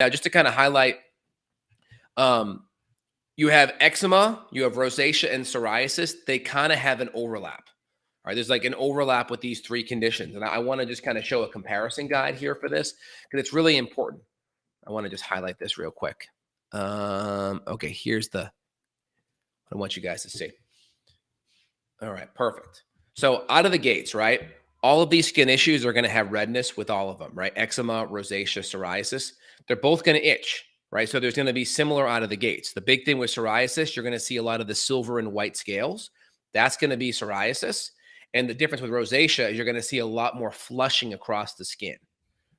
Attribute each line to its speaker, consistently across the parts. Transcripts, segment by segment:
Speaker 1: Now, just to kind of highlight, um, you have eczema, you have rosacea, and psoriasis. They kind of have an overlap. All right, there's like an overlap with these three conditions. And I want to just kind of show a comparison guide here for this because it's really important. I want to just highlight this real quick. Okay, here's what I want you guys to see. All right, perfect. So out of the gates, right? All of these skin issues are going to have redness with all of them, right? Eczema, rosacea, psoriasis. They're both going to itch, right? So there's going to be similar out of the gates. The big thing with psoriasis, you're going to see a lot of the silver and white scales. That's going to be psoriasis. And the difference with rosacea is you're going to see a lot more flushing across the skin,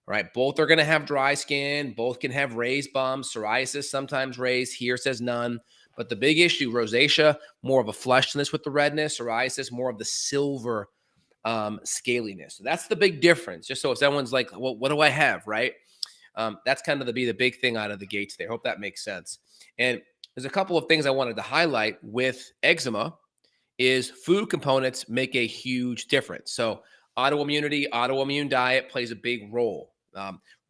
Speaker 1: right? Both are going to have dry skin. Both can have raised bumps. Psoriasis sometimes raised. Here says none. But the big issue, rosacea, more of a flushness with the redness. Psoriasis, more of the silver scaliness. So that's the big difference. Just so if someone's like, well, what do I have, right? That's kind of the big thing out of the gates there. Hope that makes sense. And there's a couple of things I wanted to highlight with eczema is food components make a huge difference. So autoimmunity, autoimmune diet plays a big role.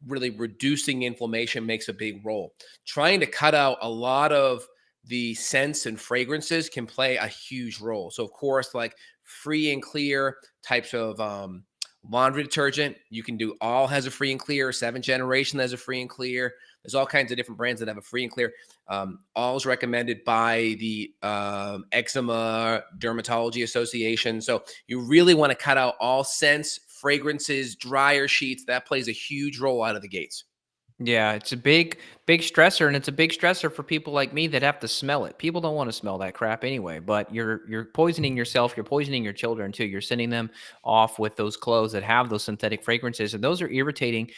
Speaker 1: Really reducing inflammation makes a big role. Trying to cut out a lot of the scents and fragrances can play a huge role. So of course, like free and clear types of laundry detergent, you can do All has a free and clear, 7th Generation has a free and clear. There's all kinds of different brands that have a free and clear. All is recommended by the Eczema Dermatology Association. So you really want to cut out all scents, fragrances, dryer sheets. That plays a huge role out of the gates.
Speaker 2: Yeah, it's a big stressor, and it's a big stressor for people like me that have to smell it. People don't want to smell that crap anyway, but you're poisoning yourself, you're poisoning your children too. You're sending them off with those clothes that have those synthetic fragrances, and those are irritating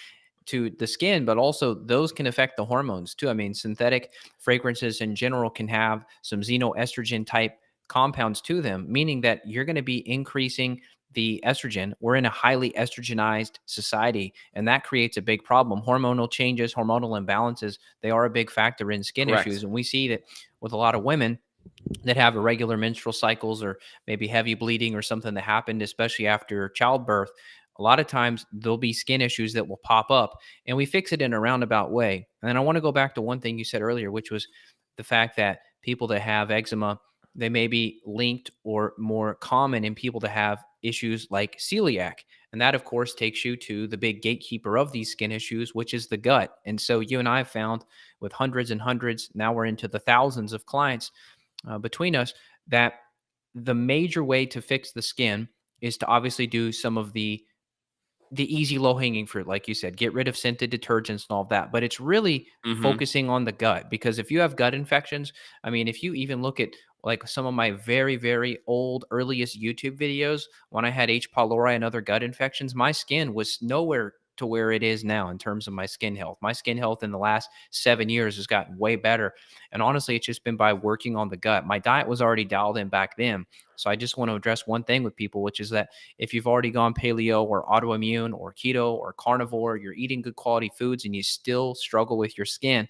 Speaker 2: to the skin, but also those can affect the hormones too. I mean, synthetic fragrances in general can have some xenoestrogen type compounds to them, meaning that you're going to be increasing the estrogen. We're in a highly estrogenized society, and that creates a big problem. Hormonal changes, hormonal imbalances, they are a big factor in skin issues.
Speaker 1: Correct.
Speaker 2: And we see that with a lot of women that have irregular menstrual cycles or maybe heavy bleeding or something that happened, especially after childbirth. A lot of times there'll be skin issues that will pop up, and we fix it in a roundabout way. And then I want to go back to one thing you said earlier, which was the fact that people that have eczema, they may be linked or more common in people that have issues like celiac. And that, of course, takes you to the big gatekeeper of these skin issues, which is the gut. And so you and I have found with hundreds and hundreds, now we're into the thousands of clients between us, that the major way to fix the skin is to obviously do some of the easy low hanging fruit, like you said, get rid of scented detergents and all of that. But it's really
Speaker 1: Hmm.
Speaker 2: focusing on the gut, because if you have gut infections, I mean, if you even look at like some of my very, very old, earliest YouTube videos, when I had H. pylori and other gut infections, my skin was nowhere to where it is now in terms of my skin health. My skin health in the last 7 years has gotten way better. And honestly, it's just been by working on the gut. My diet was already dialed in back then. So I just want to address one thing with people, which is that if you've already gone paleo or autoimmune or keto or carnivore, you're eating good quality foods and you still struggle with your skin,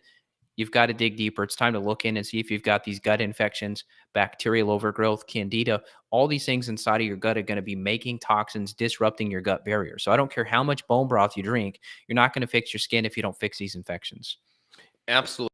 Speaker 2: you've got to dig deeper. It's time to look in and see if you've got these gut infections, bacterial overgrowth, candida. All these things inside of your gut are going to be making toxins, disrupting your gut barrier. So I don't care how much bone broth you drink, you're not going to fix your skin if you don't fix these infections.
Speaker 1: Absolutely.